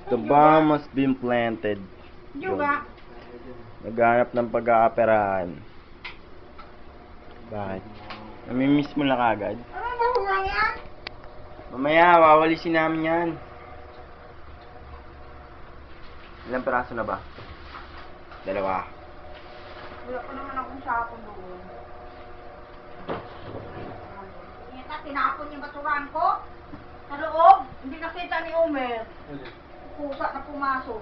The bomb has been planted. Juga. Naghanap ng pag-aaperahan. Bakit? Namimiss mo na kagad? Ano ba huwag yan? Mamaya, wawalisin namin yan. Ilang peraso na ba? 2. Wala pa naman akong sapon doon. Tinapon yung baturan ko. Sa loob, hindi nakita ni Omer. Pusa na pumasok.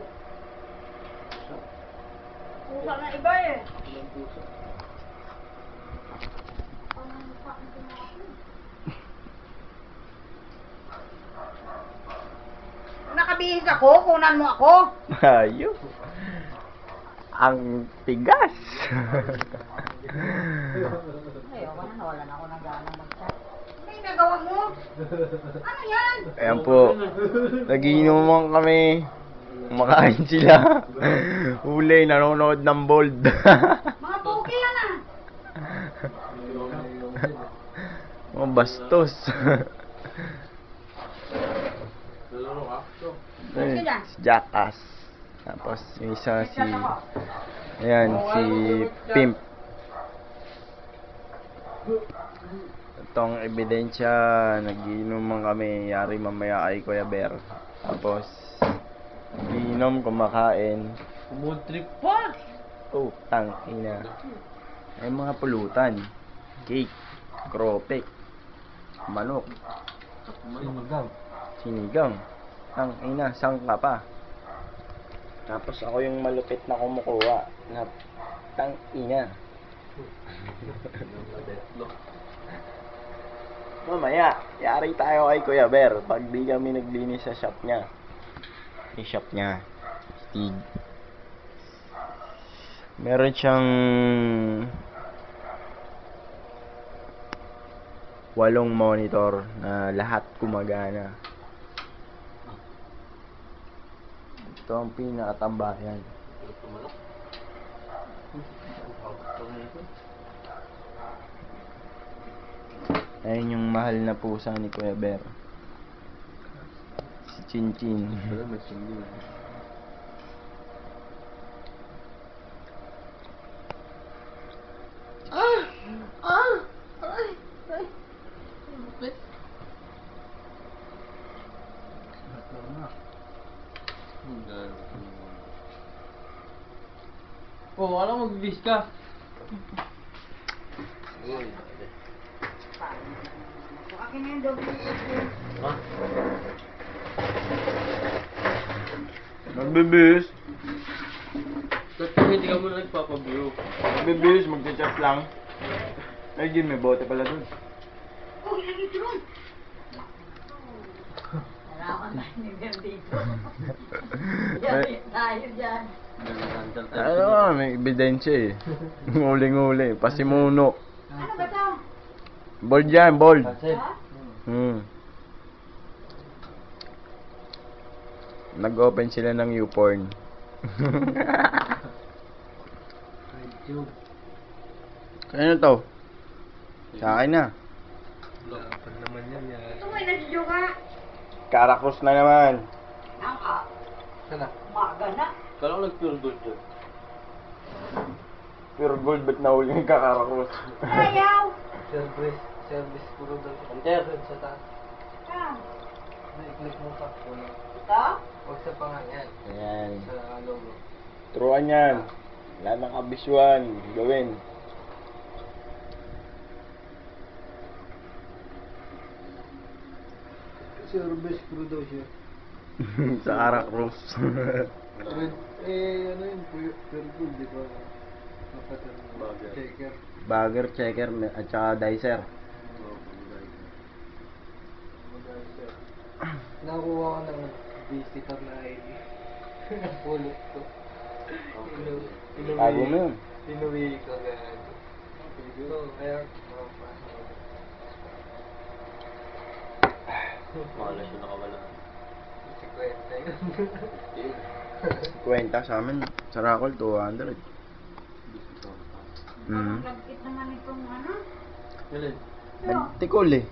Pusa na iba eh. Nakabihis ako, kunan mo ako. Ayun. Ang tigas. Ayoko na, nawalan ako ng gana mag-chat. Ano yung nagawa mo? Ano yan? Ayan po. Nagiinuman kami. Kumakain sila. Huli, nanonood ng bold. Mga puki yan ah. Mga bastos. Si Jackass. Tapos yung isa si... Ayan, si Pimp. Itong ebidensya, nagiinuman kami. Yari mamaya kay Kuya Bear. Tapos, giinom, kumakain. Mood trip pa! Oh, tangina. Ay mga pulutan. Cake, kropek, manok, sinigang. Tangina, sangka pa. Tapos ako yung malupit na kumukuha na tangina. Mamaya, yari tayo kay Kuya Bear pag di kami naglinis sa shop niya. Yung shop niya, Stig. Meron siyang 8 monitor na lahat gumagana. Ito ang pinakatambayan. Ayun yung mahal na pusa ni Kuya Bear. Si Chin Chin. Oh, alam mag-bis ka. Akin na yung double. Ha? Magbibis. Ba't hindi ka muna nagpapabiro? Magbibis, magcha-chat lang. Ay, Jim, may bote pala dun. Oh, ilagay ito ron. Nalaman tayo ni Bear dito. Yabi tayo dyan. Ano, may ebidensya eh. Nguling-nguli, pasimuno. Ano ba ito? Bold yan, bold. Ha? Nag-open sila ng YouPorn. Kaya to? Sa akin na. Lapan naman yan yan. Ito mo, nagsijuka. Karakus na naman. Naka. Sana? Maga na. Kala ko nag-pure gold yun. Pure gold, ba't nahuli yung kakarakus? Ayaw. Service puro daw. Anter, sa taas. Saan? I-click mo pa. Ito? Huwag sa pangalan. Ayan. Sa logo. Turuan yan. Wala nang kabiswan. Gawin. Service puro daw siya. Sa Karakus. Ano yun? Pure gold, di ba? Checker. Bagger, checker, at saka dicer. Nakuha ko ng visitor na ID. Pulot ko. Tago mo yun. Inuwi ko agad. So, kaya malas yung nakawala. 50 yun. Kwenta sa amin. Sa Rakol, 200. Parang lagkit naman itong ano. Galing. Nagtikol eh.